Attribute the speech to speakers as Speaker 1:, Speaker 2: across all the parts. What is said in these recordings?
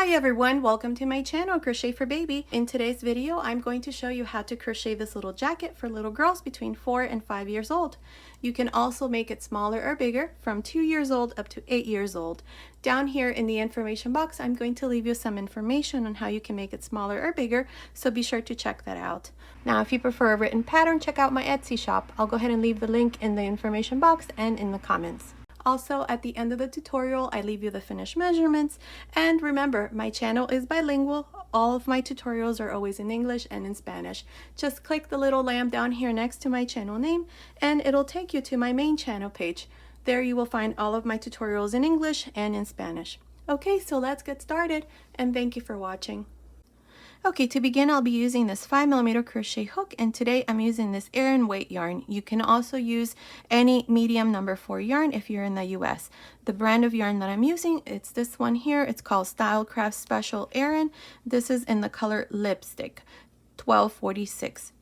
Speaker 1: Hi everyone, welcome to my channel, Crochet for Baby. In today's video, I'm going to show you how to crochet this little jacket for little girls between 4 and 5 years old. You can also make it smaller or bigger from 2 years old up to 8 years old. Down here in the information box, I'm going to leave you some information on how you can make it smaller or bigger, so be sure to check that out. Now, if you prefer a written pattern, check out my Etsy shop. I'll go ahead and leave the link in the information box and in the comments. Also, at the end of the tutorial, I leave you the finished measurements. And remember, my channel is bilingual. All of my tutorials are always in English and in Spanish. Just click the little lamp down here next to my channel name, and it'll take you to my main channel page. There you will find all of my tutorials in English and in Spanish. Okay, so let's get started, and thank you for watching. Okay, to begin, I'll be using this 5mm crochet hook, and today I'm using this Aran weight yarn. You can also use any medium number 4 yarn if you're in the US. The brand of yarn that I'm using, it's this one here. It's called Stylecraft Special Aran. This is in the color Lipstick, 1246.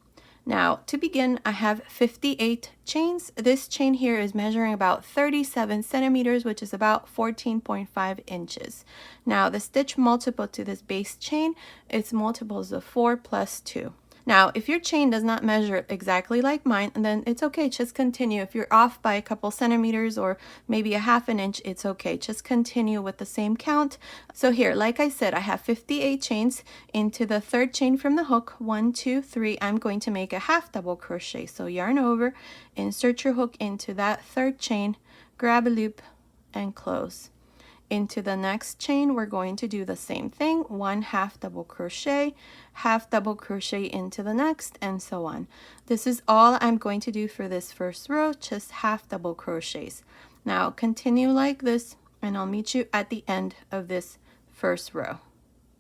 Speaker 1: Now, to begin, I have 58 chains. This chain here is measuring about 37 centimeters, which is about 14.5 inches. Now, the stitch multiple to this base chain, it's multiples of 4 plus 2. Now, if your chain does not measure exactly like mine, then it's okay. Just continue. If you're off by a couple centimeters or maybe a half an inch, it's okay. Just continue with the same count. So here, like I said, I have 58 chains. Into the third chain from the hook, 1, 2, 3, I'm going to make a half double crochet. So yarn over, insert your hook into that third chain, grab a loop, and close. Into the next chain, we're going to do the same thing, 1 half double crochet into the next, and so on. This is all I'm going to do for this first row, just half double crochets. Now continue like this, and I'll meet you at the end of this first row.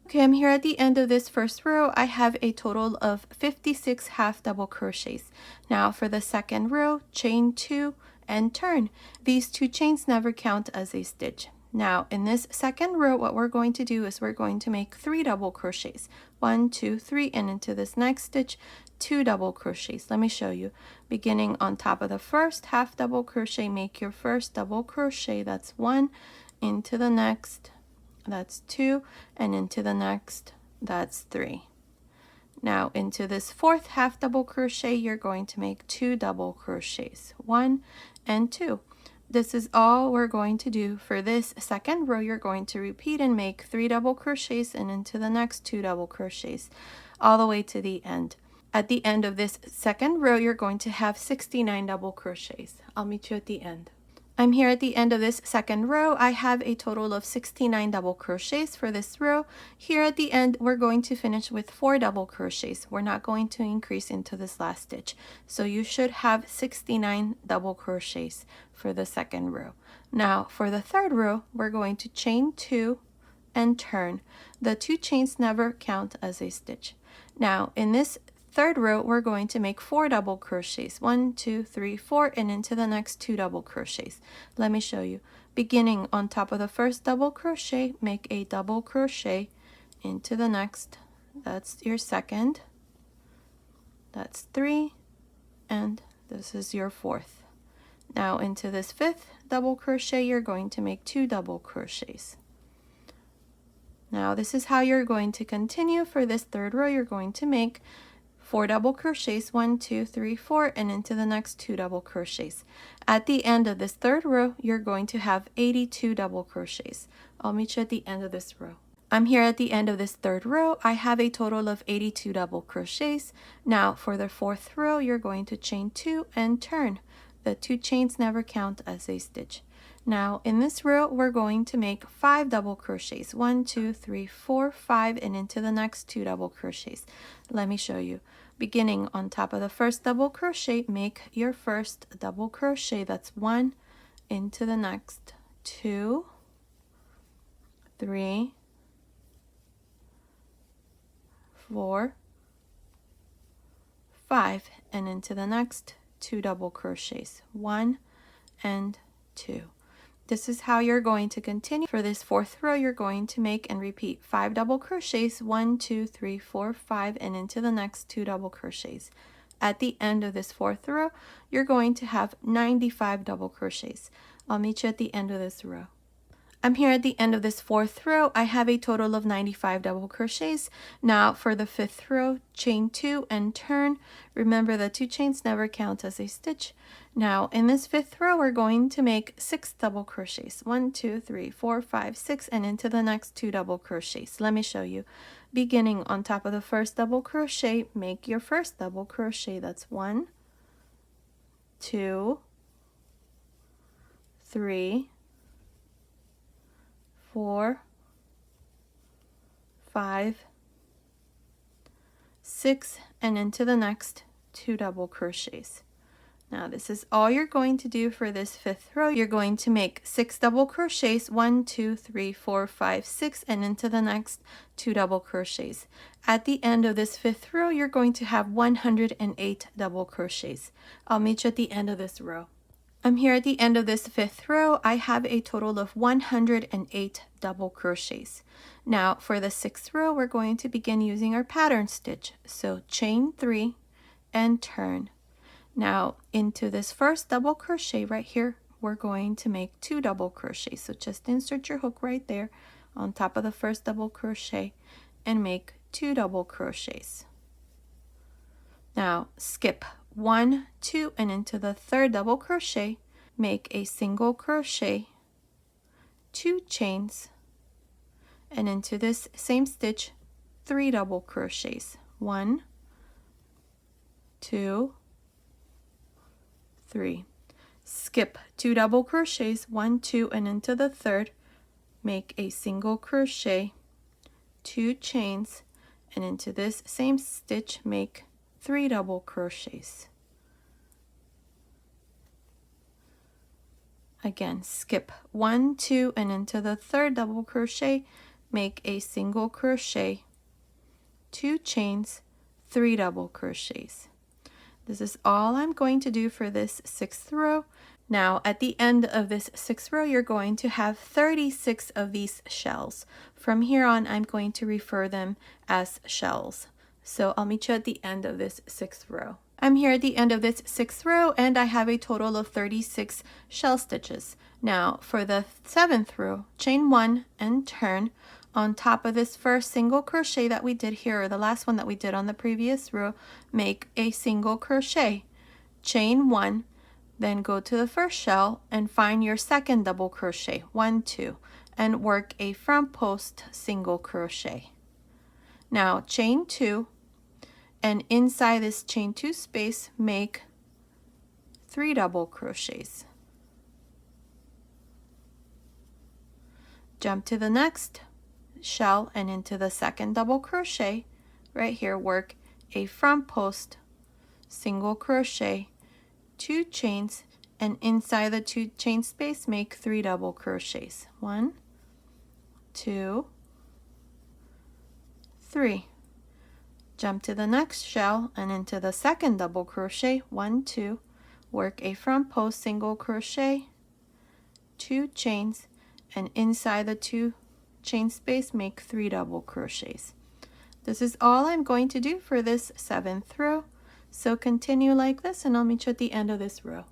Speaker 1: Okay, I'm here at the end of this first row. I have a total of 56 half double crochets. Now for the second row, chain 2 and turn. These 2 chains never count as a stitch. Now in this second row, what we're going to do is we're going to make 3 double crochets. 1, 2, 3, and into this next stitch, 2 double crochets. Let me show you. Beginning on top of the first half double crochet, make your first double crochet. That's 1. Into the next, that's 2, and into the next, that's 3. Now into this fourth half double crochet, you're going to make 2 double crochets. 1 and 2. This is all we're going to do for this second row. You're going to repeat and make 3 double crochets and into the next 2 double crochets all the way to the end. At the end of this second row, you're going to have 69 double crochets. I'll meet you at the end. I'm here at the end of this second row. I have a total of 69 double crochets for this row. Here at the end, we're going to finish with 4 double crochets. We're not going to increase into this last stitch. So you should have 69 double crochets for the second row. Now for the third row, we're going to chain 2 and turn. The 2 chains never count as a stitch. Now in this third row, we're going to make 4 double crochets. 1, 2, 3, 4, and into the next 2 double crochets. Let me show you. Beginning on top of the first double crochet, make a double crochet into the next. That's your second. That's 3, and this is your fourth. Now into this fifth double crochet, you're going to make 2 double crochets. Now this is how you're going to continue for this third row. You're going to make 4 double crochets, 1, 2, 3, 4, and into the next 2 double crochets. At the end of this third row, you're going to have 82 double crochets. I'll meet you at the end of this row. I'm here at the end of this third row. I have a total of 82 double crochets. Now for the fourth row, you're going to chain 2 and turn. The 2 chains never count as a stitch. Now in this row, we're going to make 5 double crochets. 1, 2, 3, 4, 5, and into the next 2 double crochets. Let me show you. Beginning on top of the first double crochet, make your first double crochet. That's 1, into the next 2, 3, 4, 5, and into the next 2 double crochets. 1 and 2. This is how you're going to continue. For this fourth row, you're going to make and repeat 5 double crochets, 1, 2, 3, 4, 5, and into the next 2 double crochets. At the end of this fourth row, you're going to have 95 double crochets. I'll meet you at the end of this row. I'm here at the end of this 4th row. I have a total of 95 double crochets. Now for the 5th row, chain 2 and turn. Remember that 2 chains never count as a stitch. Now in this 5th row, we're going to make 6 double crochets. 1, 2, 3, 4, 5, 6, and into the next 2 double crochets. Let me show you. Beginning on top of the first double crochet, make your first double crochet. That's 1, 2, 3, 4, 5, 6, and into the next 2 double crochets. Now this is all you're going to do for this 5th row. You're going to make 6 double crochets, 1, 2, 3, 4, 5, 6, and into the next 2 double crochets. At the end of this 5th row, you're going to have 108 double crochets. I'll meet you at the end of this row. I'm here at the end of this 5th row. I have a total of 108 double crochets. Now for the 6th row, we're going to begin using our pattern stitch. So chain 3 and turn. Now into this first double crochet right here, we're going to make 2 double crochets. So just insert your hook right there on top of the first double crochet and make 2 double crochets. Now skip 1, 2, and into the 3rd double crochet, make a single crochet, 2 chains, and into this same stitch, 3 double crochets. 1, 2, 3. Skip 2 double crochets, 1, 2, and into the 3rd, make a single crochet, 2 chains, and into this same stitch, make 3 double crochets. Again, skip 1, 2, and into the 3rd double crochet, make a single crochet, 2 chains, 3 double crochets. This is all I'm going to do for this 6th row. Now at the end of this 6th row, you're going to have 36 of these shells. From here on, I'm going to refer them as shells. So I'll meet you at the end of this 6th row. I'm here at the end of this 6th row and I have a total of 36 shell stitches. Now for the 7th row, chain 1 and turn. On top of this first single crochet that we did here, or the last one that we did on the previous row, make a single crochet, chain 1, then go to the first shell and find your 2nd double crochet, 1, 2, and work a front post single crochet. Now chain 2, and inside this chain 2 space, make 3 double crochets. Jump to the next shell and into the 2nd double crochet. Right here, work a front post single crochet, 2 chains, and inside the 2 chain space, make 3 double crochets. 1, 2, 3. Jump to the next shell and into the 2nd double crochet, 1, 2, work a front post single crochet, 2 chains, and inside the 2 chain space, make 3 double crochets. This is all I'm going to do for this 7th row. So continue like this and I'll meet you at the end of this row.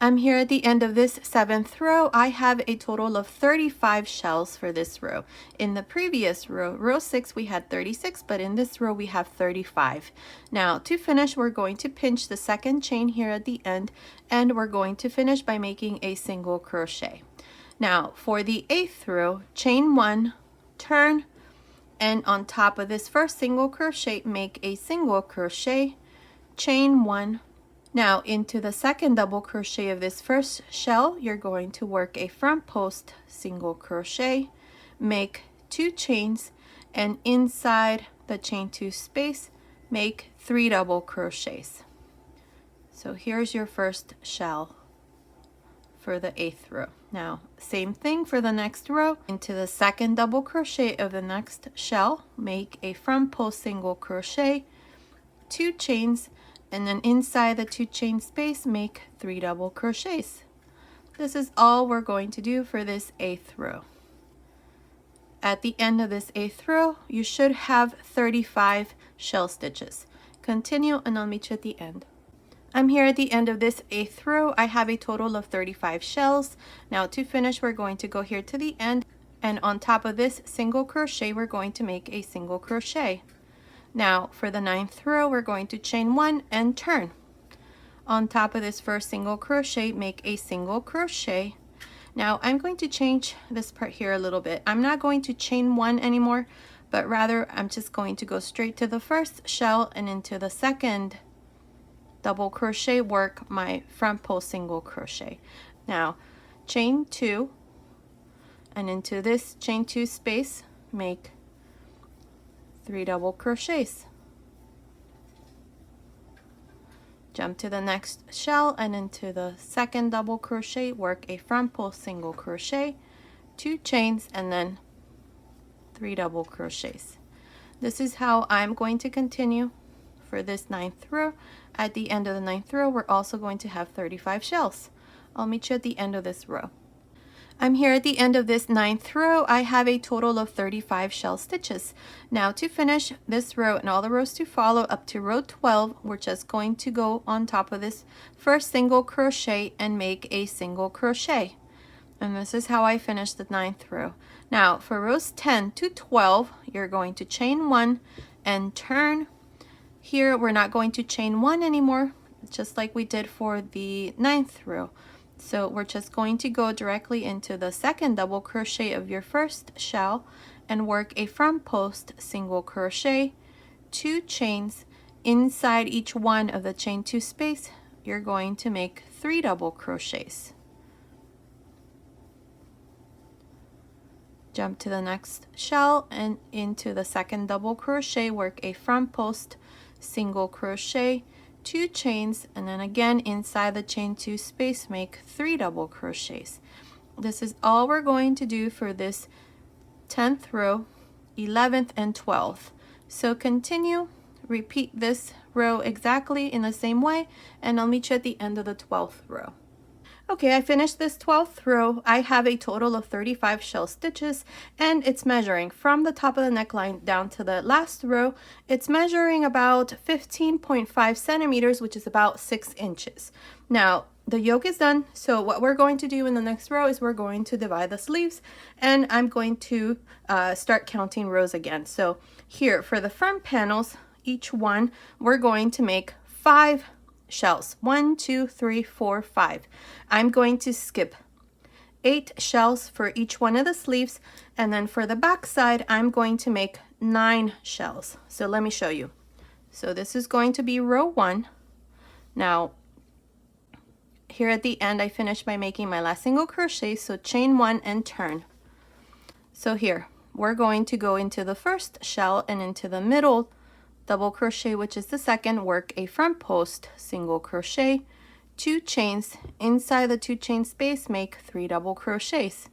Speaker 1: I'm here at the end of this 7th row. I have a total of 35 shells for this row. In the previous row, row 6, we had 36, but in this row we have 35. Now to finish, we're going to pinch the 2nd chain here at the end, and we're going to finish by making a single crochet. Now for the 8th row, chain 1, turn, and on top of this first single crochet, make a single crochet, chain 1. Now into the 2nd double crochet of this first shell, you're going to work a front post single crochet, make 2 chains, and inside the chain 2 space, make 3 double crochets. So here's your first shell for the 8th row. Now same thing for the next row. Into the 2nd double crochet of the next shell, make a front post single crochet, 2 chains, and then inside the 2 chain space, make 3 double crochets. This is all we're going to do for this 8th row. At the end of this 8th row, you should have 35 shell stitches. Continue and I'll meet you at the end. I'm here at the end of this 8th row. I have a total of 35 shells. Now to finish, we're going to go here to the end and on top of this single crochet we're going to make a single crochet. Now for the 9th row we're going to chain 1 and turn. On top of this first single crochet, make a single crochet. Now I'm going to change this part here a little bit. I'm not going to chain 1 anymore, but rather I'm just going to go straight to the first shell and into the second double crochet, work my front post single crochet. Now chain 2 and into this chain 2 space make 3 double crochets. Jump to the next shell and into the second double crochet, work a front post single crochet, 2 chains, and then 3 double crochets. This is how I'm going to continue for this 9th row. At the end of the 9th row we're also going to have 35 shells. I'll meet you at the end of this row. I'm here at the end of this 9th row. I have a total of 35 shell stitches. Now to finish this row and all the rows to follow up to row 12, we're just going to go on top of this first single crochet and make a single crochet. And this is how I finish the 9th row. Now for rows 10 to 12, you're going to chain 1 and turn. Here we're not going to chain 1 anymore, just like we did for the 9th row. So we're just going to go directly into the second double crochet of your first shell and work a front post single crochet, 2 chains. Inside each one of the chain 2 space you're going to make 3 double crochets. Jump to the next shell and into the second double crochet, work a front post single crochet, 2 chains, and then again inside the chain 2 space make 3 double crochets. This is all we're going to do for this 10th row, 11th, and 12th. So continue, repeat this row exactly in the same way, and I'll meet you at the end of the 12th row. Okay, I finished this 12th row. I have a total of 35 shell stitches, and it's measuring from the top of the neckline down to the last row. It's measuring about 15.5 centimeters, which is about 6 inches. Now, the yoke is done, so what we're going to do in the next row is we're going to divide the sleeves, and I'm going to start counting rows again. So here, for the front panels, each one, we're going to make 5 shells. 1, 2, 3, 4, 5. I'm going to skip 8 shells for each one of the sleeves, and then for the back side I'm going to make 9 shells. So let me show you. So this is going to be row 1. Now here at the end I finished by making my last single crochet, so chain 1 and turn. So here we're going to go into the first shell and into the middle double crochet, which is the second, work a front post single crochet, 2 chains. Inside the 2 chain space make 3 double crochets.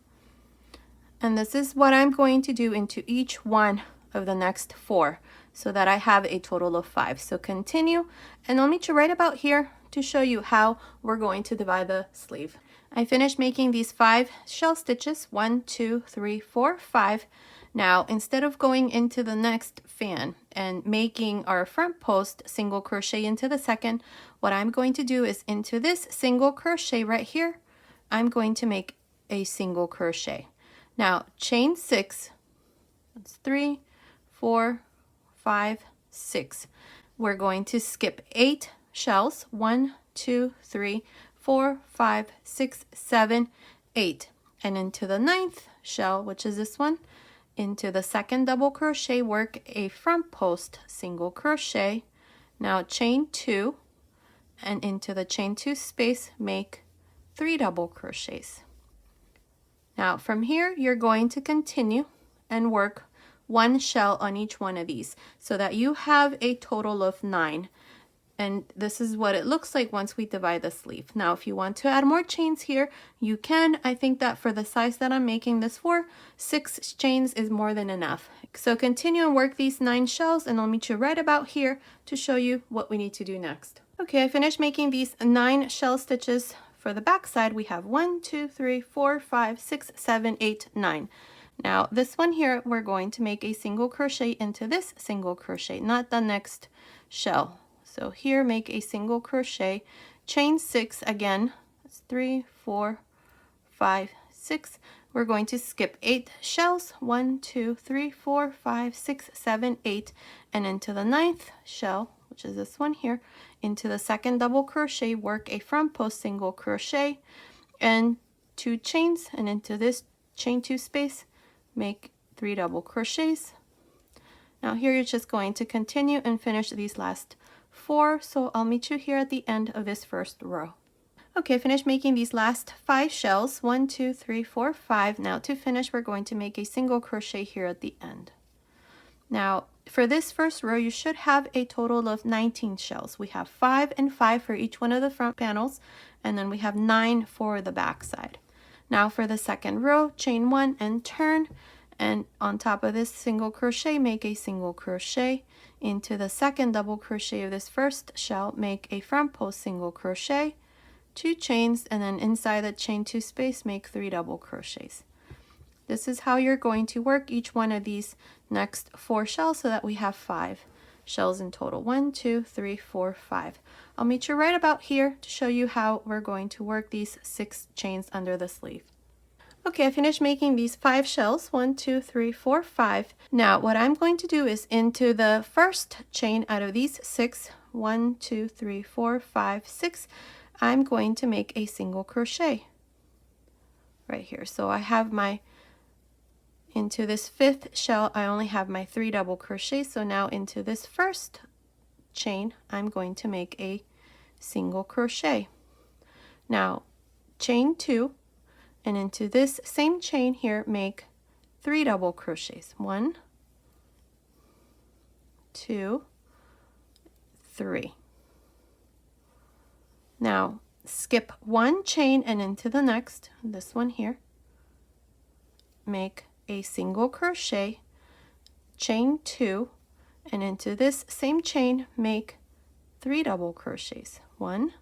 Speaker 1: And this is what I'm going to do into each one of the next 4, so that I have a total of 5. So continue, and I'll meet you right about here to show you how we're going to divide the sleeve. I finished making these 5 shell stitches, 1, 2, 3, 4, 5. Now instead of going into the next fan and making our front post single crochet into the second, what I'm going to do is into this single crochet right here, I'm going to make a single crochet. Now chain 6, that's 3, 4, 5, 6. We're going to skip 8 shells, 1, 2, 3, 4, 5, 6, 7, 8, and into the 9th shell, which is this one, into the second double crochet, work a front post single crochet. Now chain 2, and into the chain 2 space make 3 double crochets. Now from here you're going to continue and work 1 shell on each one of these, so that you have a total of 9. And this is what it looks like once we divide the sleeve. Now if you want to add more chains here, you can. I think that for the size that I'm making this for, 6 chains is more than enough. So continue and work these 9 shells, and I'll meet you right about here to show you what we need to do next. Okay, I finished making these 9 shell stitches. For the back side we have 1, 2, 3, 4, 5, 6, 7, 8, 9. Now this one here, we're going to make a single crochet into this single crochet, not the next shell. So here make a single crochet, chain 6 again, that's 3, 4, 5, 6, we're going to skip 8 shells, 1, 2, 3, 4, 5, 6, 7, 8, and into the 9th shell, which is this one here, into the second double crochet, work a front post single crochet and 2 chains, and into this chain 2 space, make 3 double crochets. Now here you're just going to continue and finish these last 4, so I'll meet you here at the end of this first row. Okay, finish making these last 5 shells, 1, 2, 3, 4, 5. Now to finish, we're going to make a single crochet here at the end. Now for this first row, you should have a total of 19 shells. We have 5 and 5 for each one of the front panels, and then we have 9 for the back side. Now for the second row, chain 1 and turn, and on top of this single crochet, make a single crochet. Into the second double crochet of this first shell, make a front post single crochet, 2 chains, and then inside the chain 2 space, make 3 double crochets. This is how you're going to work each one of these next 4 shells so that we have 5 shells in total. 1, 2, 3, 4, 5. I'll meet you right about here to show you how we're going to work these 6 chains under the sleeve. Okay, I finished making these 5 shells, 1, 2, 3, 4, 5. Now what I'm going to do is into the first chain out of these 6, 1, 2, 3, 4, 5, 6, I'm going to make a single crochet right here. So I have my, into this 5th shell, I only have my 3 double crochets. So now into this first chain, I'm going to make a single crochet. Now chain 2, and into this same chain here, make 3 double crochets. 1, 2, 3. Now skip 1 chain and into the next, this one here, make a single crochet, chain 2, and into this same chain, make 3 double crochets. 1,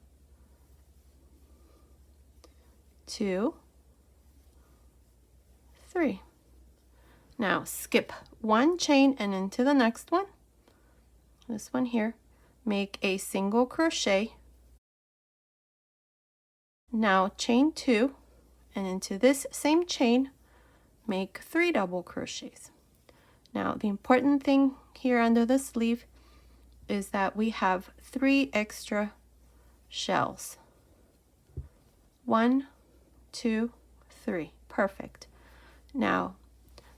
Speaker 1: 2, 3. Now skip 1 chain and into the next one, this one here, make a single crochet. Now chain 2, and into this same chain, make 3 double crochets. Now the important thing here under the sleeve is that we have 3 extra shells. 1, 2, 3. Perfect. Now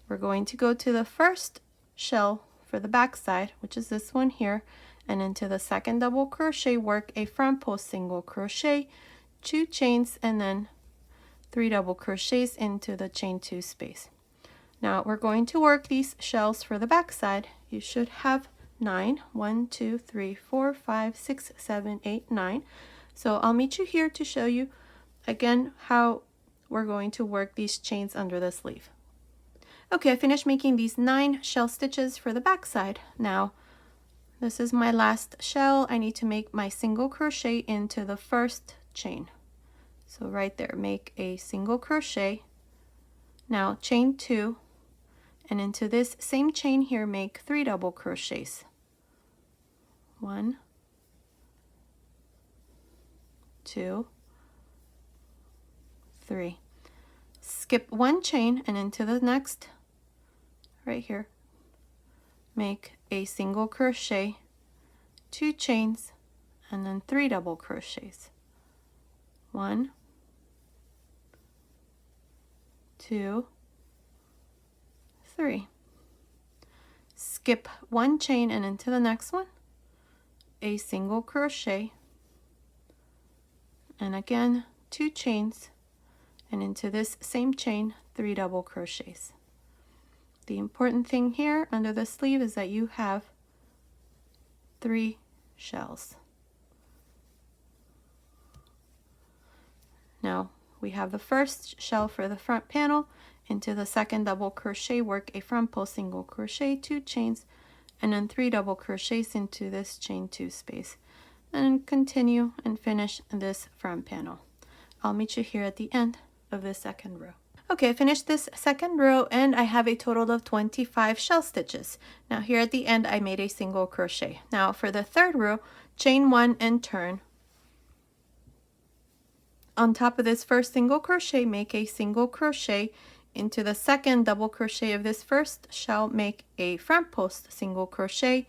Speaker 1: we're going to go to the first shell for the back side, which is this one here, and into the second double crochet, work a front post single crochet, 2 chains, and then 3 double crochets into the chain 2 space. Now we're going to work these shells for the back side. You should have 9. 1, 2, 3, 4, 5, 6, 7, 8, 9. So I'll meet you here to show you again how we're going to work these chains under the sleeve. Okay, I finished making these 9 shell stitches for the back side. Now this is my last shell. I need to make my single crochet into the first chain. So right there, make a single crochet. Now chain 2, and into this same chain here, make 3 double crochets. 1, 2, 3. Skip 1 chain and into the next, right here, make a single crochet, 2 chains, and then 3 double crochets. 1, 2, 3. Skip 1 chain and into the next one, a single crochet, and again 2 chains, and into this same chain 3 double crochets. The important thing here under the sleeve is that you have 3 shells. Now we have the first shell for the front panel. Into the second double crochet, work a front post single crochet, 2 chains, and then 3 double crochets into this chain 2 space, and continue and finish this front panel. I'll meet you here at the end of the second row. Okay, I finished this second row and I have a total of 25 shell stitches. Now here at the end I made a single crochet. Now for the third row, chain 1 and turn. On top of this first single crochet, make a single crochet Into the second double crochet of this first shell, make a front post single crochet,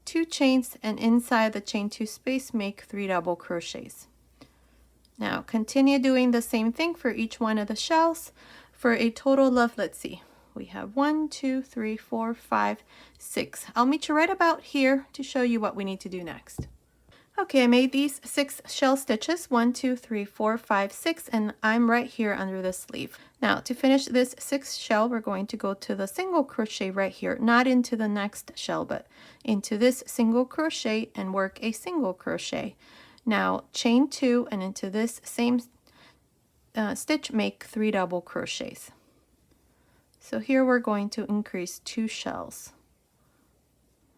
Speaker 1: 2 chains, and inside the chain 2 space make 3 double crochets. Now continue doing the same thing for each one of the shells for a total of, let's see, we have 1, 2, 3, 4, 5, 6. I'll meet you right about here to show you what we need to do next. Okay, I made these 6 shell stitches, 1, 2, 3, 4, 5, 6, and I'm right here under the sleeve. Now to finish this 6th shell, we're going to go to the single crochet right here, not into the next shell, but into this single crochet and work a single crochet. Now chain 2, and into this same stitch make 3 double crochets. So here we're going to increase 2 shells.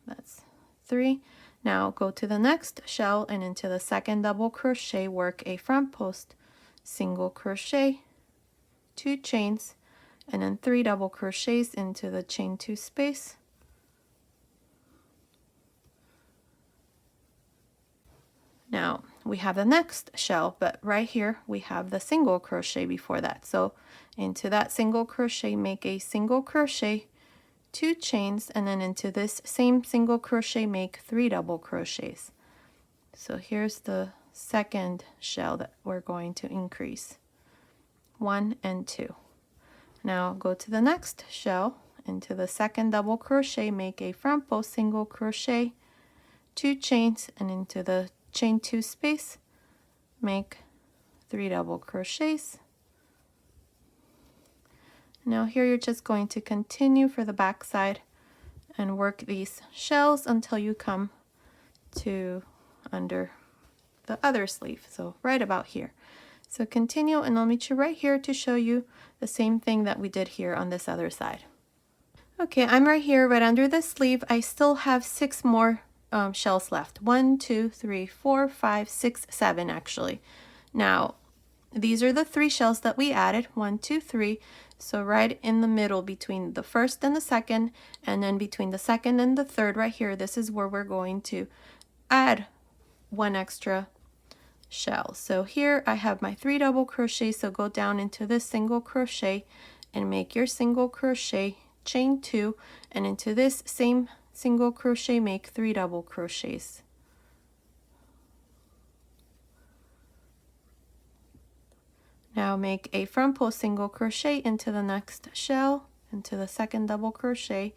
Speaker 1: That's 3. Now go to the next shell and into the second double crochet, work a front post single crochet, 2 chains, and then 3 double crochets into the chain 2 space. Now we have the next shell, but right here we have the single crochet before that. So into that single crochet, make a single crochet, 2 chains, and then into this same single crochet make 3 double crochets. So here's the second shell that we're going to increase, 1 and 2. Now go to the next shell, into the second double crochet, make a front post single crochet, 2 chains, and into the chain 2 space make 3 double crochets. Now here you're just going to continue for the back side and work these shells until you come to under the other sleeve, so right about here. So continue, and I'll meet you right here to show you the same thing that we did here on this other side. Okay, I'm right here right under the sleeve. I still have 6 more shells left. 1, 2, 3, 4, 5, 6, 7 actually. Now these are the 3 shells that we added, 1, 2, 3. So right in the middle between the first and the second, and then between the second and the third right here, this is where we're going to add 1 extra shell. So here I have my 3 double crochets, so go down into this single crochet and make your single crochet, chain 2, and into this same single crochet make 3 double crochets. Now make a front post single crochet into the next shell, into the second double crochet,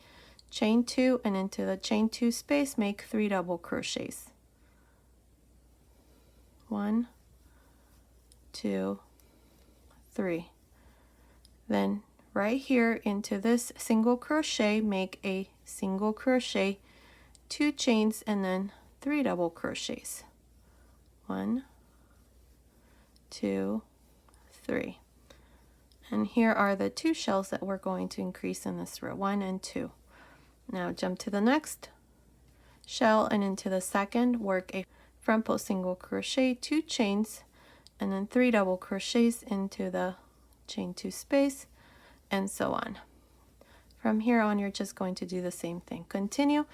Speaker 1: chain 2, and into the chain 2 space make 3 double crochets. 1, 2, 3. Then right here into this single crochet, make a single crochet, 2 chains, and then 3 double crochets. 1, 2, 3. And here are the 2 shells that we're going to increase in this row, 1 and 2. Now jump to the next shell and into the second, work a front post single crochet, 2 chains, and then 3 double crochets into the chain 2 space, and so on. From here on, you're just going to do the same thing. Continue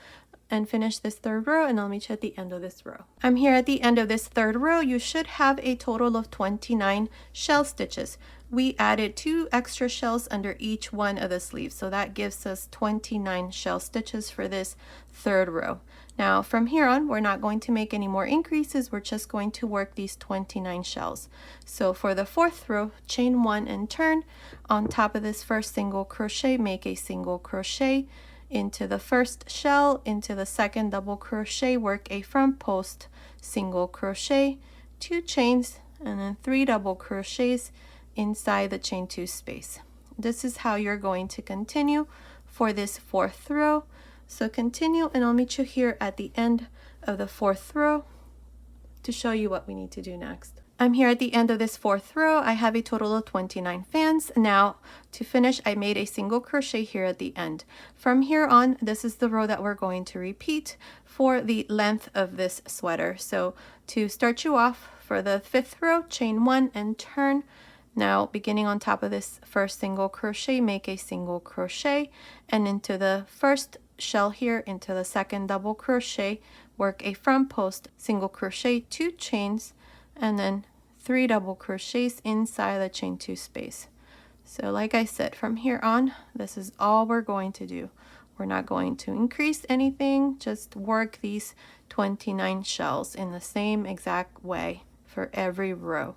Speaker 1: and finish this 3rd row, and I'll meet you at the end of this row. I'm here at the end of this 3rd row. You should have a total of 29 shell stitches. We added 2 extra shells under each one of the sleeves, so that gives us 29 shell stitches for this 3rd row. Now from here on, we're not going to make any more increases. We're just going to work these 29 shells. So for the 4th row, chain 1 and turn. On top of this first single crochet, make a single crochet into the first shell, into the second double crochet, work a front post single crochet, 2 chains, and then 3 double crochets inside the chain 2 space. This is how you're going to continue for this 4th row. So continue, and I'll meet you here at the end of the 4th row to show you what we need to do next. I'm here at the end of this 4th row. I have a total of 29 fans. Now to finish, I made a single crochet here at the end. From here on, this is the row that we're going to repeat for the length of this sweater. So to start you off, for the 5th row, chain 1 and turn. Now beginning on top of this first single crochet, make a single crochet, and into the first shell here, into the second double crochet, work a front post single crochet, 2 chains, and then 3 double crochets inside the chain 2 space. So like I said, from here on, this is all we're going to do. We're not going to increase anything, just work these 29 shells in the same exact way for every row.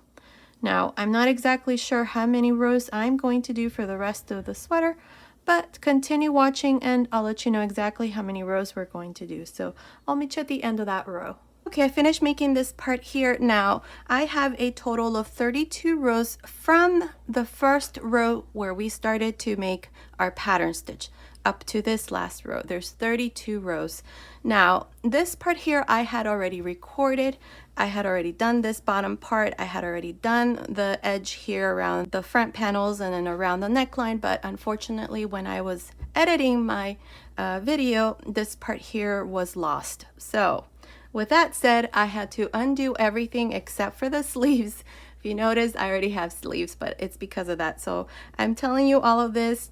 Speaker 1: Now, I'm not exactly sure how many rows I'm going to do for the rest of the sweater, but continue watching and I'll let you know exactly how many rows we're going to do. So I'll meet you at the end of that row. Okay, I finished making this part here. Now, I have a total of 32 rows from the first row where we started to make our pattern stitch up to this last row. There's 32 rows. Now, this part here I had already recorded. I had already done this bottom part. I had already done the edge here around the front panels and then around the neckline, but unfortunately when I was editing my video, this part here was lost. So with that said, I had to undo everything except for the sleeves. If you notice, I already have sleeves, but it's because of that. So I'm telling you all of this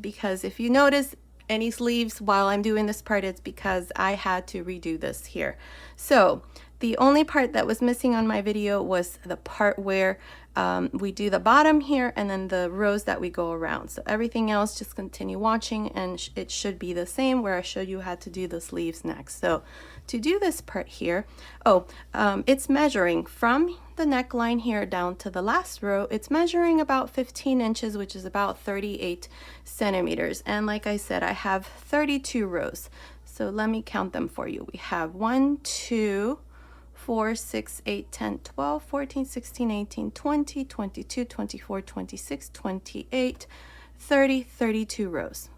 Speaker 1: because if you notice any sleeves while I'm doing this part, it's because I had to redo this here. So the only part that was missing on my video was the part where we do the bottom here and then the rows that we go around. So everything else, just continue watching and it should be the same, where I showed you how to do the sleeves next. So to do this part here, it's measuring from the neckline here down to the last row. It's measuring about 15 inches, which is about 38 centimeters. And like I said, I have 32 rows. So let me count them for you. We have 1, 2, 4, 6, 8, 10, 12, 14, 16, 18, 20, 22, 24, 26, 28, 30, 32 rows.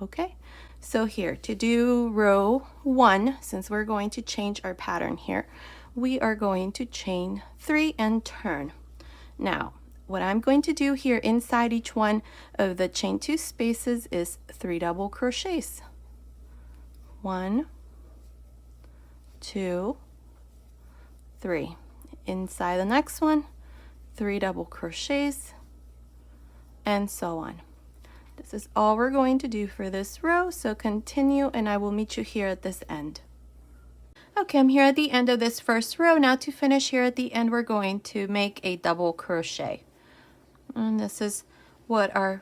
Speaker 1: Okay, so here to do row 1, since we're going to change our pattern here, we are going to chain 3 and turn. Now, what I'm going to do here inside each one of the chain 2 spaces is 3 double crochets. 1, 2, 3. Inside the next one, 3 double crochets, and so on. This is all we're going to do for this row, so continue and I will meet you here at this end. Okay, I'm here at the end of this first row. Now to finish here at the end, we're going to make a double crochet. And this is what our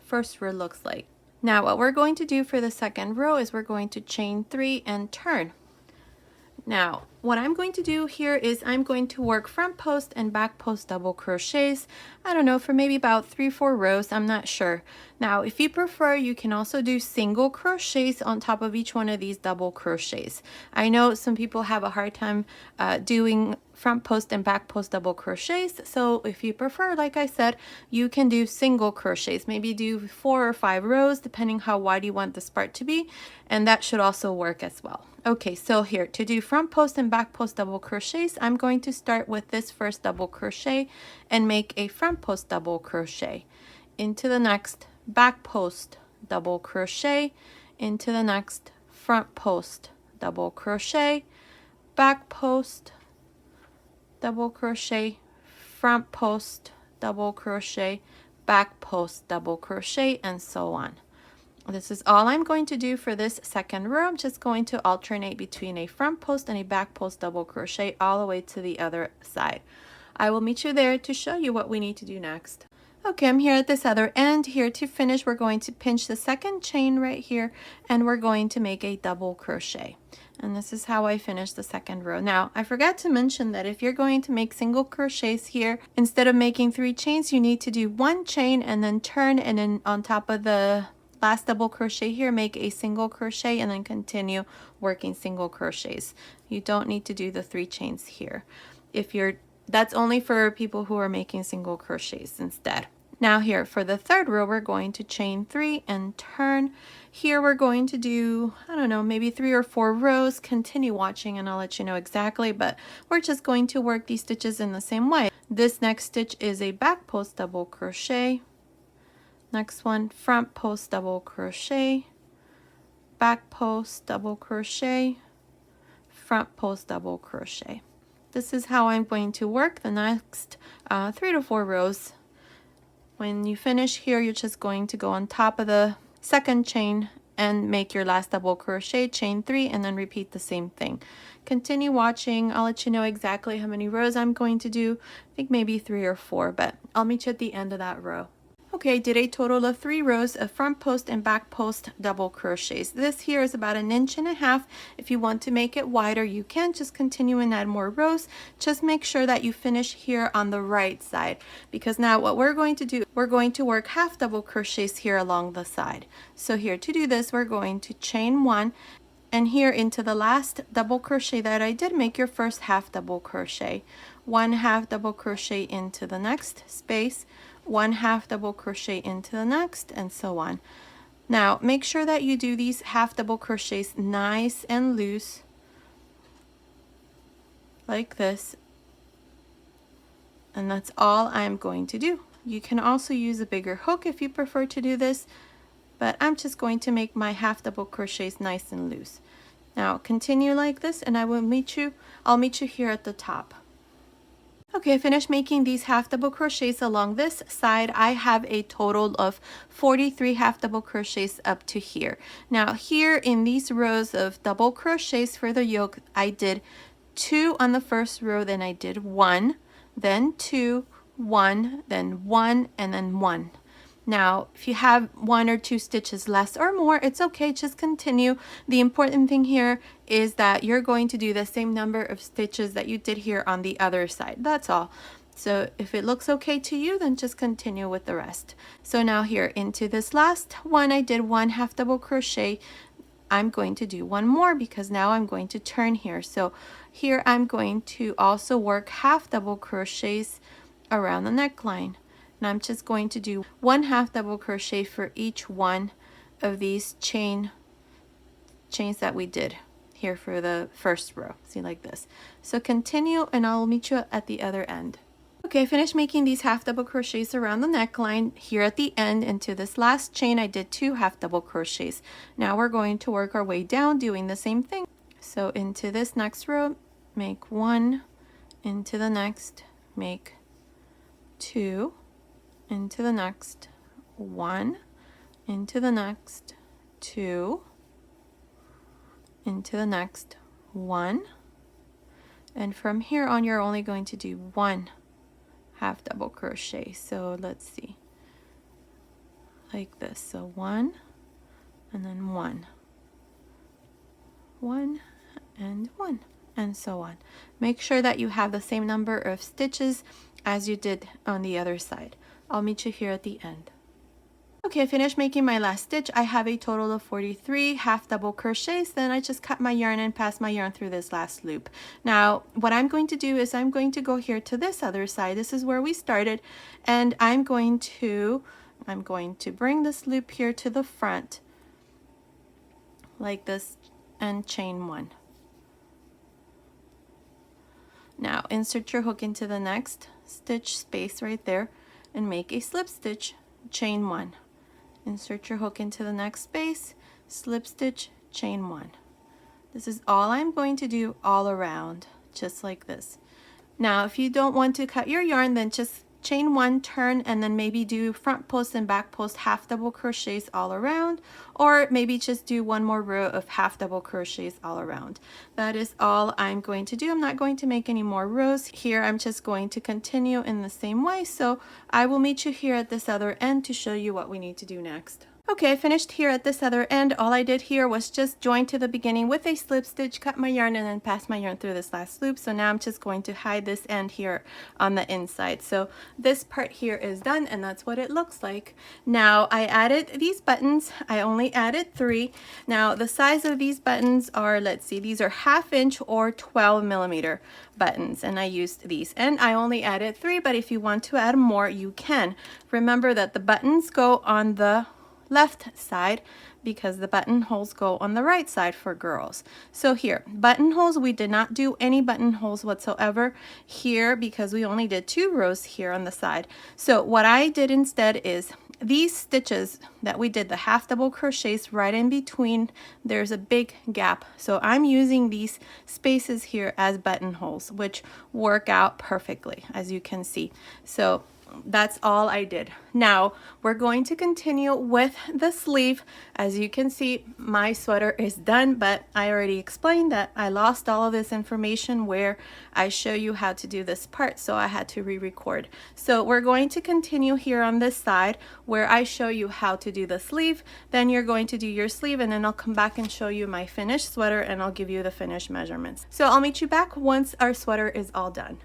Speaker 1: first row looks like. Now what we're going to do for the second row is we're going to chain 3 and turn. Now, what I'm going to do here is I'm going to work front post and back post double crochets. I don't know, for maybe about 3-4 rows, I'm not sure. Now, if you prefer, you can also do single crochets on top of each one of these double crochets. I know some people have a hard time doing front post and back post double crochets, so if you prefer, like I said, you can do single crochets. Maybe do 4 or 5 rows depending how wide you want this part to be, and that should also work as well. Okay, so here to do front post and back post double crochets, I'm going to start with this first double crochet and make a front post double crochet into the next back post double crochet, into the next front post double crochet, back post double crochet, front post double crochet, back post double crochet, and so on. This is all I'm going to do for this second row. I'm just going to alternate between a front post and a back post double crochet all the way to the other side. I will meet you there to show you what we need to do next. Okay, I'm here at this other end. Here to finish, we're going to pinch the second chain right here and we're going to make a double crochet. And this is how I finish the second row. Now, I forgot to mention that if you're going to make single crochets here, instead of making 3 chains, you need to do 1 chain and then turn, and then on top of the last double crochet here, make a single crochet and then continue working single crochets. You don't need to do the 3 chains here. That's only for people who are making single crochets instead. Now here for the third row, we're going to chain 3 and turn. Here we're going to do, I don't know, maybe 3 or 4 rows. Continue watching and I'll let you know exactly, but we're just going to work these stitches in the same way. This next stitch is a back post double crochet. Next one, front post double crochet, back post double crochet, front post double crochet. This is how I'm going to work the next 3 to 4 rows. When you finish here, you're just going to go on top of the second chain and make your last double crochet, chain 3, and then repeat the same thing. Continue watching. I'll let you know exactly how many rows I'm going to do. I think maybe 3 or 4, but I'll meet you at the end of that row. Okay, I did a total of 3 rows of front post and back post double crochets. This here is about 1.5 inches. If you want to make it wider, you can just continue and add more rows. Just make sure that you finish here on the right side, because now what we're going to do, we're going to work half double crochets here along the side. So here, to do this, we're going to chain 1, and here into the last double crochet that I did, make your first half double crochet. 1 half double crochet into the next space, 1 half double crochet into the next, and so on. Now make sure that you do these half double crochets nice and loose, like this, and that's all I'm going to do. You can also use a bigger hook if you prefer to do this, but I'm just going to make my half double crochets nice and loose. Now continue like this, and I'll meet you here at the top. Okay, I finished making these half double crochets along this side. I have a total of 43 half double crochets up to here. Now here in these rows of double crochets for the yoke, I did 2 on the first row, then I did 1, then 2, 1, then 1, and then 1. Now, if you have 1 or 2 stitches less or more, it's okay, just continue. The important thing here is that you're going to do the same number of stitches that you did here on the other side. That's all. So if it looks okay to you, then just continue with the rest. So now here into this last one, I did 1 half double crochet. I'm going to do 1 more because now I'm going to turn here. So here I'm going to also work half double crochets around the neckline. And I'm just going to do 1 half double crochet for each one of these chains that we did here for the first row. See, like this. So continue, and I'll meet you at the other end. Okay, I finished making these half double crochets around the neckline. Here at the end into this last chain, I did 2 half double crochets. Now we're going to work our way down doing the same thing. So into this next row, make 1, into the next, make 2, into the next, 1, into the next, 2, into the next, 1, and from here on you're only going to do 1 half double crochet. So let's see, like this. So 1, and then 1, 1, and 1, and so on. Make sure that you have the same number of stitches as you did on the other side. I'll meet you here at the end. Okay, I finished making my last stitch. I have a total of 43 half double crochets. Then I just cut my yarn and pass my yarn through this last loop. Now, what I'm going to do is I'm going to go here to this other side. This is where we started, and I'm going to bring this loop here to the front, like this, and chain 1. Now, insert your hook into the next stitch space right there, and make a slip stitch, chain 1. Insert your hook into the next space, slip stitch, chain 1. This is all I'm going to do all around, just like this. Now if you don't want to cut your yarn, then just chain 1, turn, and then maybe do front post and back post half double crochets all around, or maybe just do 1 more row of half double crochets all around. That is all I'm going to do. I'm not going to make any more rows here. I'm just going to continue in the same way. So I will meet you here at this other end to show you what we need to do next. Okay, I finished here at this other end. All I did here was just join to the beginning with a slip stitch, cut my yarn, and then pass my yarn through this last loop. So now I'm just going to hide this end here on the inside. So this part here is done, and that's what it looks like. Now I added these buttons. I only added 3. Now the size of these buttons are, let's see, these are 1/2 inch or 12 millimeter buttons, and I used these, and I only added 3, but if you want to add more, you can. Remember that the buttons go on the left side because the buttonholes go on the right side for girls. So here, buttonholes, we did not do any buttonholes whatsoever here because we only did 2 rows here on the side. So what I did instead is these stitches that we did, the half double crochets right in between, there's a big gap. So I'm using these spaces here as buttonholes, which work out perfectly, as you can see. So that's all I did. Now we're going to continue with the sleeve. As you can see, my sweater is done, but I already explained that I lost all of this information where I show you how to do this part, so I had to re-record. So we're going to continue here on this side where I show you how to do the sleeve. Then you're going to do your sleeve, and then I'll come back and show you my finished sweater, and I'll give you the finished measurements. So I'll meet you back once our sweater is all done.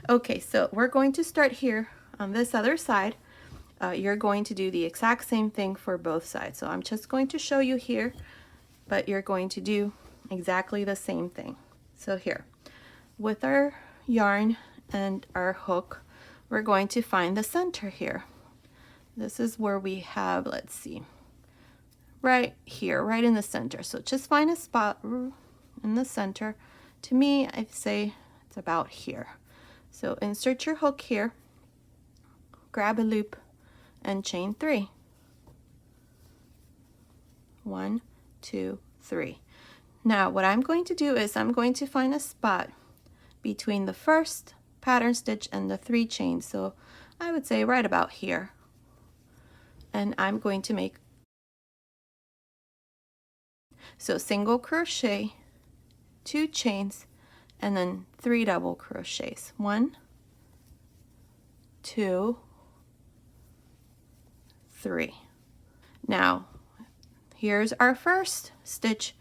Speaker 1: Okay, so we're going to start here on this other side. You're going to do the exact same thing for both sides. So I'm just going to show you here, but you're going to do exactly the same thing. So here, with our yarn and our hook, we're going to find the center here. This is where we have, let's see, right here, right in the center. So just find a spot in the center. To me, I'd say it's about here. So insert your hook here, grab a loop, and chain 3. 1, 2, 3. Now what I'm going to do is I'm going to find a spot between the first pattern stitch and the 3 chains. So I would say right about here. And I'm going to make, so single crochet, 2 chains, and then 3 double crochets. 1, 2, 3. Now here's our first stitch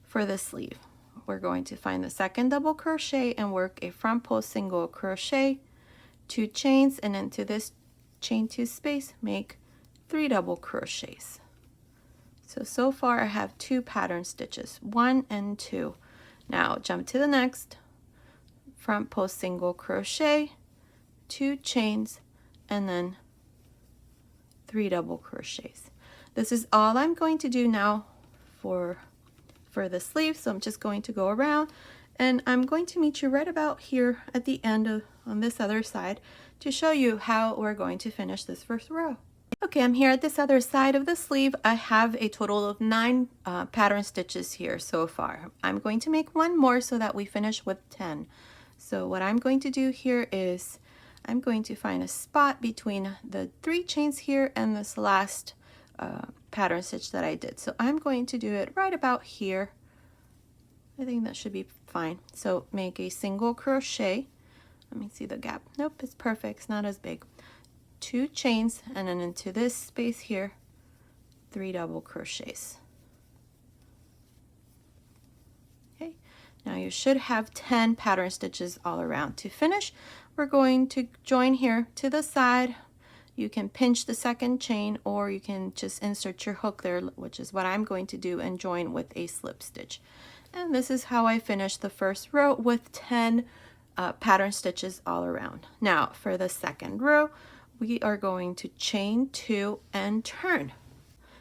Speaker 1: for the sleeve. We're going to find the second double crochet and work a front post single crochet, 2 chains, and into this chain 2 space make 3 double crochets. So far I have 2 pattern stitches, 1 and 2. Now jump to the next, front post single crochet, 2 chains, and then 3 double crochets. This is all I'm going to do now for the sleeve. So I'm just going to go around, and I'm going to meet you right about here at the end of on this other side to show you how we're going to finish this first row. Okay, I'm here at this other side of the sleeve. I have a total of 9 pattern stitches here so far. I'm going to make one more so that we finish with 10. So what I'm going to do here is I'm going to find a spot between the 3 chains here and this last pattern stitch that I did. So I'm going to do it right about here. I think that should be fine. So make a single crochet. Let me see the gap. Nope, it's perfect. It's not as big. 2 chains, and then into this space here, 3 double crochets. Okay, now you should have 10 pattern stitches all around. To finish, we're going to join here to the side. You can pinch the second chain, or you can just insert your hook there, which is what I'm going to do, and join with a slip stitch. And this is how I finish the first row with 10 pattern stitches all around. Now for the second row, we are going to chain 2 and turn.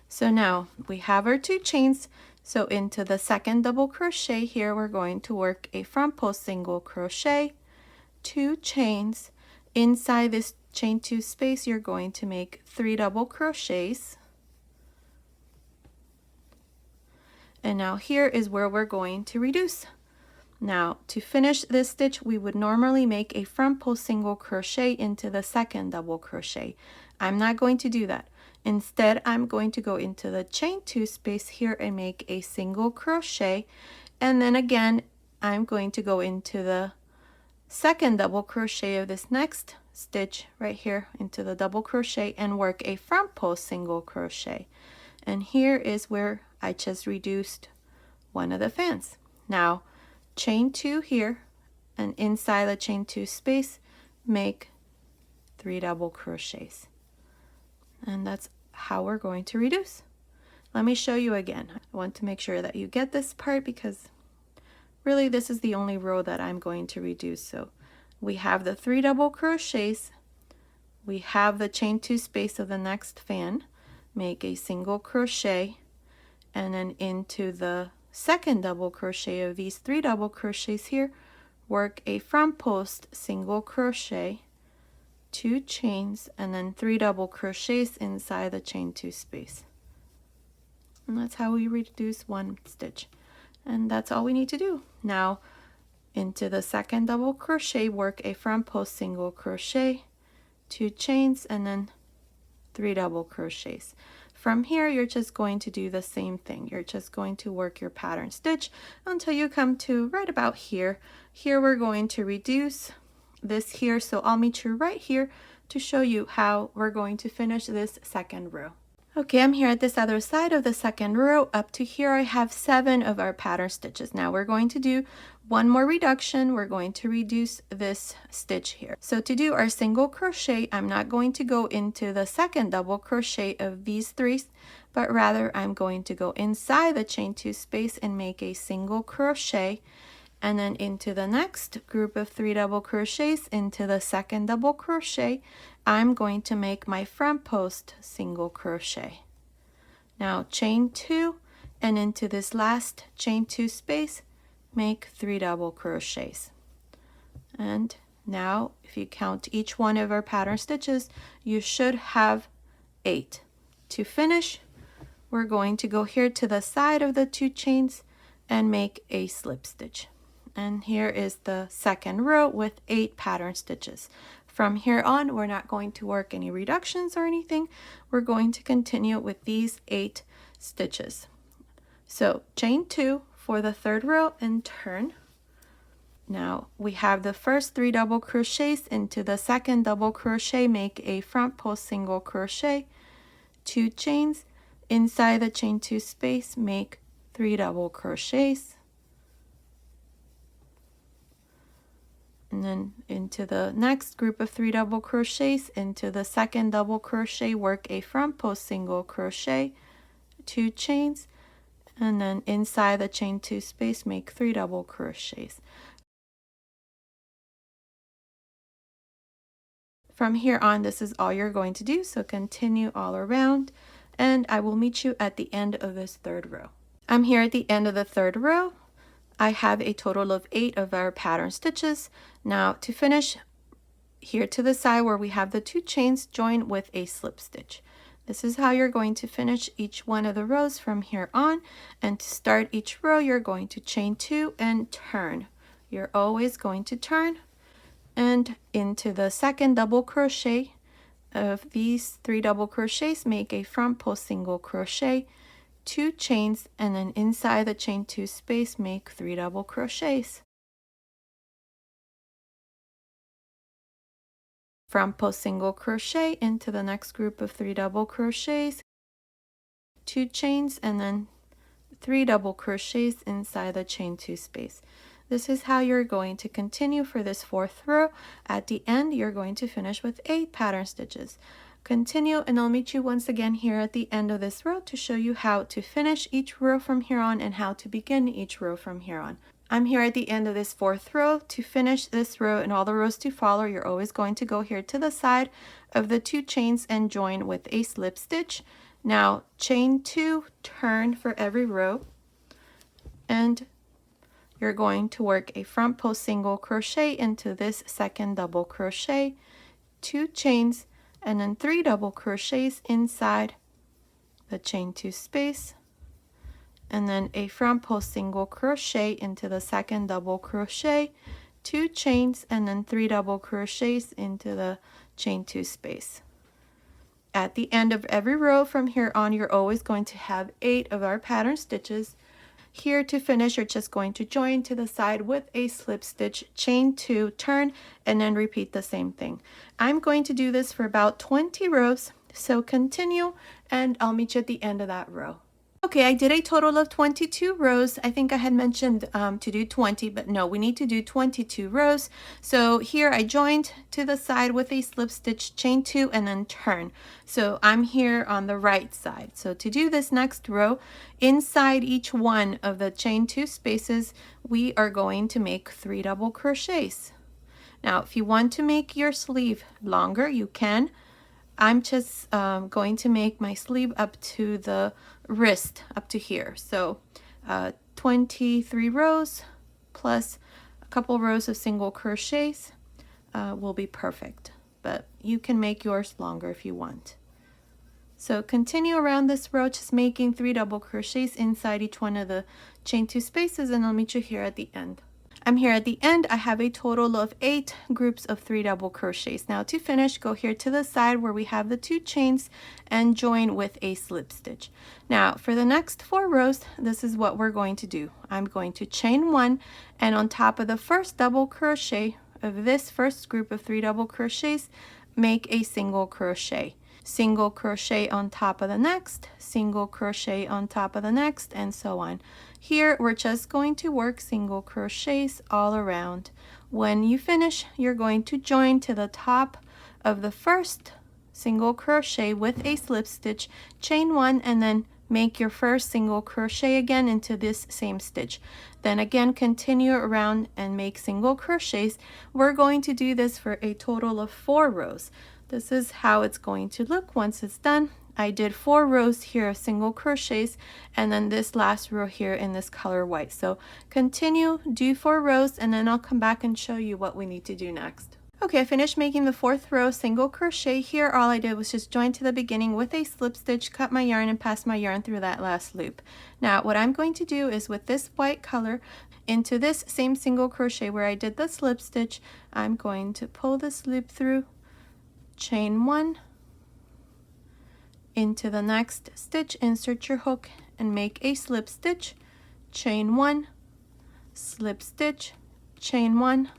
Speaker 1: So now we have our 2 chains. So into the second double crochet here, we're going to work a front post single crochet, 2 chains. Inside this chain 2 space, you're going to make 3 double crochets. And now here is where we're going to reduce. Now to finish this stitch, we would normally make a front post single crochet into the second double crochet. I'm not going to do that. Instead, I'm going to go into the chain 2 space here and make a single crochet, and then again I'm going to go into the second double crochet of this next stitch right here into the double crochet and work a front post single crochet. And here is where I just reduced one of the fans. Now chain 2 here, and inside the chain 2 space make 3 double crochets. And that's how we're going to reduce. Let me show you again. I want to make sure that you get this part because really this is the only row that I'm going to reduce. So we have the 3 double crochets, we have the chain 2 space of the next fan, make a single crochet, and then into the second double crochet of these 3 double crochets here, work a front post single crochet, 2 chains, and then 3 double crochets inside the chain 2 space. And that's how we reduce one stitch. And that's all we need to do. Now into the second double crochet, work a front post single crochet, 2 chains, and then 3 double crochets. From here, you're just going to do the same thing. You're just going to work your pattern stitch until you come to right about here. Here we're going to reduce this here, so I'll meet you right here to show you how we're going to finish this second row. Okay, I'm here at this other side of the second row. Up to here I have 7 of our pattern stitches. Now we're going to do one more reduction. We're going to reduce this stitch here. So to do our single crochet, I'm not going to go into the second double crochet of these 3, but rather I'm going to go inside the chain 2 space and make a single crochet, and then into the next group of 3 double crochets, into the second double crochet, I'm going to make my front post single crochet. Now chain 2, and into this last chain 2 space, make 3 double crochets. And now if you count each one of our pattern stitches, you should have 8. To finish, we're going to go here to the side of the 2 chains and make a slip stitch. And here is the second row with 8 pattern stitches. From here on, we're not going to work any reductions or anything. We're going to continue with these 8 stitches. So chain 2 for the third row and turn. Now we have the first 3 double crochets. Into the second double crochet, make a front post single crochet, 2 chains. Inside the chain 2 space, make 3 double crochets. And then into the next group of 3 double crochets, into the second double crochet, work a front post single crochet, 2 chains, and then inside the chain 2 space, make 3 double crochets. From here on, this is all you're going to do, so continue all around, and I will meet you at the end of this third row. I'm here at the end of the third row. I have a total of 8 of our pattern stitches. Now to finish, here to the side where we have the 2 chains, join with a slip stitch. This is how you're going to finish each one of the rows from here on. And to start each row, you're going to chain 2 and turn. You're always going to turn, and into the second double crochet of these 3 double crochets, make a front post single crochet, 2 chains, and then inside the chain 2 space, make 3 double crochets. Front post single crochet into the next group of 3 double crochets, 2 chains, and then 3 double crochets inside the chain 2 space. This is how you're going to continue for this fourth row. At the end, you're going to finish with 8 pattern stitches. Continue, and I'll meet you once again here at the end of this row to show you how to finish each row from here on and how to begin each row from here on. I'm here at the end of this fourth row. To finish this row and all the rows to follow, you're always going to go here to the side of the 2 chains and join with a slip stitch. Now chain 2, turn for every row, and you're going to work a front post single crochet into this second double crochet, 2 chains, and then 3 double crochets inside the chain 2 space, and then a front post single crochet into the second double crochet, 2 chains, and then 3 double crochets into the chain 2 space. At the end of every row from here on, you're always going to have 8 of our pattern stitches. Here to finish, you're just going to join to the side with a slip stitch, chain 2, turn, and then repeat the same thing. I'm going to do this for about 20 rows, so continue, and I'll meet you at the end of that row. Okay, I did a total of 22 rows. I think I had mentioned to do 20, but no, we need to do 22 rows. So here I joined to the side with a slip stitch, chain 2, and then turn. So I'm here on the right side. So to do this next row, inside each one of the chain 2 spaces, we are going to make 3 double crochets. Now, if you want to make your sleeve longer, you can. I'm just going to make my sleeve up to the wrist, up to here. So 23 rows plus a couple rows of single crochets will be perfect, but you can make yours longer if you want. So continue around this row, just making 3 double crochets inside each one of the chain 2 spaces, and I'll meet you here at the end. I'm here at the end. I have a total of 8 groups of 3 double crochets. Now to finish, go here to the side where we have the 2 chains and join with a slip stitch. Now for the next 4 rows, this is what we're going to do. I'm going to chain 1, and on top of the first double crochet of this first group of 3 double crochets, make a single crochet. Single crochet on top of the next, single crochet on top of the next, and so on. Here we're just going to work single crochets all around. When you finish, you're going to join to the top of the first single crochet with a slip stitch, chain 1, and then make your first single crochet again into this same stitch. Then again continue around and make single crochets. We're going to do this for a total of 4 rows. This is how it's going to look once it's done. I did 4 rows here of single crochets, and then this last row here in this color white. So continue, do 4 rows, and then I'll come back and show you what we need to do next. Okay, I finished making the 4th row single crochet here. All I did was just join to the beginning with a slip stitch, cut my yarn, and pass my yarn through that last loop. Now what I'm going to do is with this white color, into this same single crochet where I did the slip stitch, I'm going to pull this loop through, chain 1, into the next stitch, insert your hook and make a slip stitch, chain 1, slip stitch, chain 1,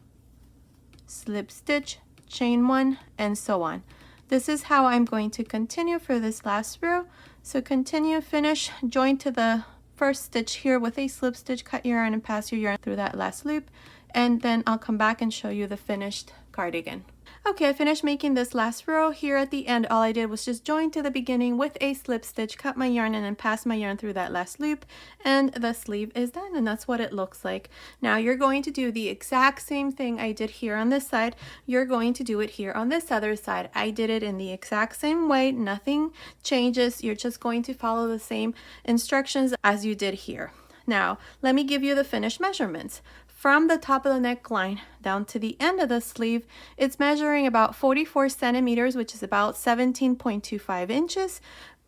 Speaker 1: slip stitch, chain 1, and so on. This is how I'm going to continue for this last row. So continue, finish, join to the first stitch here with a slip stitch, cut your yarn and pass your yarn through that last loop, and then I'll come back and show you the finished cardigan. Okay, I finished making this last row. Here at the end, all I did was just join to the beginning with a slip stitch, cut my yarn, and then pass my yarn through that last loop, and the sleeve is done, and that's what it looks like. Now you're going to do the exact same thing I did here on this side. You're going to do it here on this other side. I did it in the exact same way. Nothing changes. You're just going to follow the same instructions as you did here. Now, let me give you the finished measurements. From the top of the neckline down to the end of the sleeve, it's measuring about 44 centimeters, which is about 17.25 inches.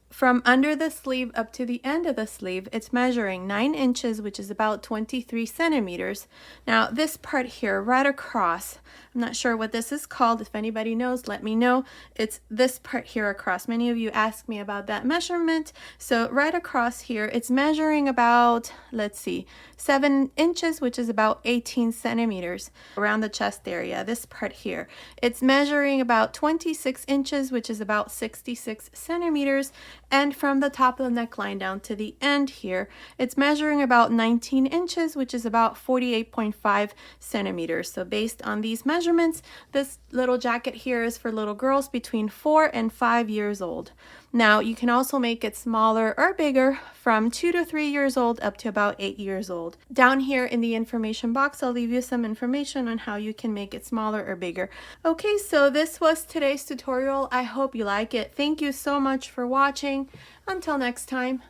Speaker 1: From under the sleeve up to the end of the sleeve, it's measuring 9 inches, which is about 23 centimeters. Now this part here, right across, I'm not sure what this is called. If anybody knows, let me know. It's this part here across. Many of you asked me about that measurement. So right across here, it's measuring about, let's see, 7 inches, which is about 18 centimeters around the chest area. This part here, it's measuring about 26 inches, which is about 66 centimeters. And from the top of the neckline down to the end here, it's measuring about 19 inches, which is about 48.5 centimeters. So based on these measurements, this little jacket here is for little girls between 4 and 5 years old. Now you can also make it smaller or bigger from 2 to 3 years old up to about 8 years old. Down here in the information box, I'll leave you some information on how you can make it smaller or bigger. Okay, so this was today's tutorial. I hope you like it. Thank you so much for watching. Until next time.